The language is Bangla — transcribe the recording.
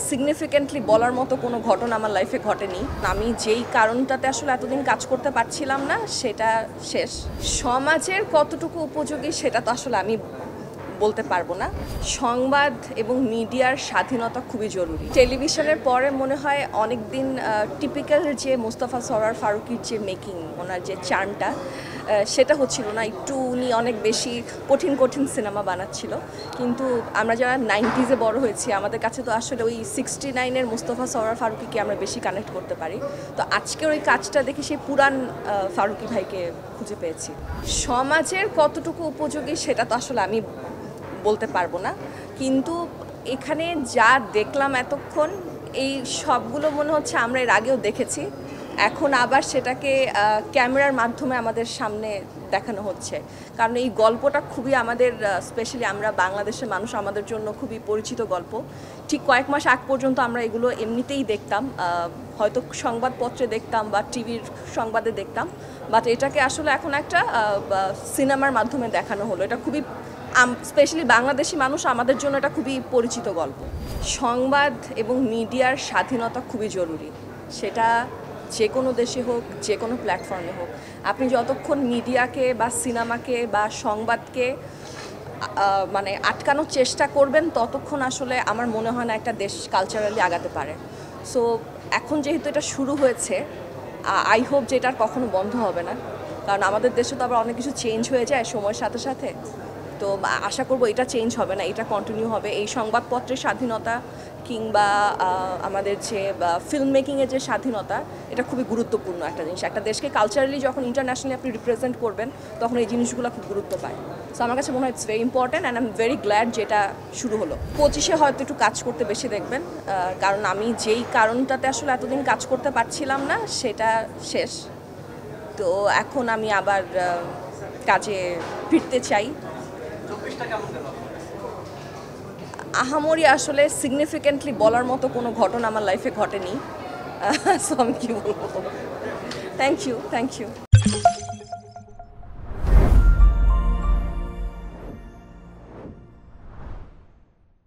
সিগনিফিকেন্টলি বলার মতো কোনো ঘটনা আমার লাইফে ঘটেনি। আমি যেই কারণটাতে আসলে এতদিন কাজ করতে পারছিলাম না সেটা শেষ। সমাজের কতটুকু উপযোগী সেটা তো আসলে আমি বলতে পারবো না। সংবাদ এবং মিডিয়ার স্বাধীনতা খুবই জরুরি। টেলিভিশনের পরে মনে হয় অনেক দিন টিপিক্যাল যে মোস্তফা সরোয়ার ফারুকীর যে মেকিং, ওনার যে চার্মটা সেটা হচ্ছিল না। একটু উনি অনেক বেশি কঠিন কঠিন সিনেমা বানাচ্ছিল। কিন্তু আমরা যারা 90s-এ বড় হয়েছি, আমাদের কাছে তো আসলে ওই 69-এর মোস্তফা সরোয়ার ফারুকীকে আমরা বেশি কানেক্ট করতে পারি। তো আজকের ওই কাজটা দেখে সেই পুরান ফারুকী ভাইকে খুঁজে পেয়েছি। সমাজের কতটুকু উপযোগী সেটা তো আসলে আমি বলতে পারবো না, কিন্তু এখানে যা দেখলাম এতক্ষণ, এই সবগুলো মনে হচ্ছে আমরা এর আগেও দেখেছি। এখন আবার সেটাকে ক্যামেরার মাধ্যমে আমাদের সামনে দেখানো হচ্ছে, কারণ এই গল্পটা খুবই আমাদের, স্পেশালি আমরা বাংলাদেশের মানুষ, আমাদের জন্য খুবই পরিচিত গল্প। ঠিক কয়েক মাস আগ পর্যন্ত আমরা এগুলো এমনিতেই দেখতাম, হয়তো সংবাদপত্রে দেখতাম বা টিভির সংবাদে দেখতাম, বাট এটাকে আসলে এখন একটা সিনেমার মাধ্যমে দেখানো হলো। এটা খুবই, স্পেশালি বাংলাদেশি মানুষ, আমাদের জন্য এটা খুবই পরিচিত গল্প। সংবাদ এবং মিডিয়ার স্বাধীনতা খুবই জরুরি। সেটা যে কোনো দেশে হোক, যে কোনো প্ল্যাটফর্মে হোক, আপনি যতক্ষণ মিডিয়াকে বা সিনেমাকে বা সংবাদকে মানে আটকানোর চেষ্টা করবেন, ততক্ষণ আসলে আমার মনে হয় না একটা দেশ কালচারালি আগাতে পারে। সো এখন যেহেতু এটা শুরু হয়েছে, আই হোপ যে এটার কখনো বন্ধ হবে না, কারণ আমাদের দেশে তো আবার অনেক কিছু চেঞ্জ হয়ে যায় সময়ের সাথে সাথে। তো আশা করব এটা চেঞ্জ হবে না, এটা কন্টিনিউ হবে। এই সংবাদপত্রের স্বাধীনতা কিংবা আমাদের যে ফিল্ম মেকিংয়ের যে স্বাধীনতা, এটা খুবই গুরুত্বপূর্ণ একটা জিনিস। একটা দেশকে কালচারালি যখন ইন্টারন্যাশনালি আপনি রিপ্রেজেন্ট করবেন, তখন এই জিনিসগুলো খুব গুরুত্ব পায়। সো আমার কাছে মনে হয় it's very important and I am very glad যেটা শুরু হলো। 25-এ হয়তো একটু কাজ করতে বেশি দেখবেন, কারণ আমি যেই কারণটাতে আসলে এতদিন কাজ করতে পারছিলাম না সেটা শেষ। তো এখন আমি আবার কাজে ফিরতে চাই। আহামরি আসলে সিগনিফিকেন্টলি বলার মতো কোনো ঘটনা আমার লাইফে ঘটেনি। সো আমি কি বলবো। Thank you.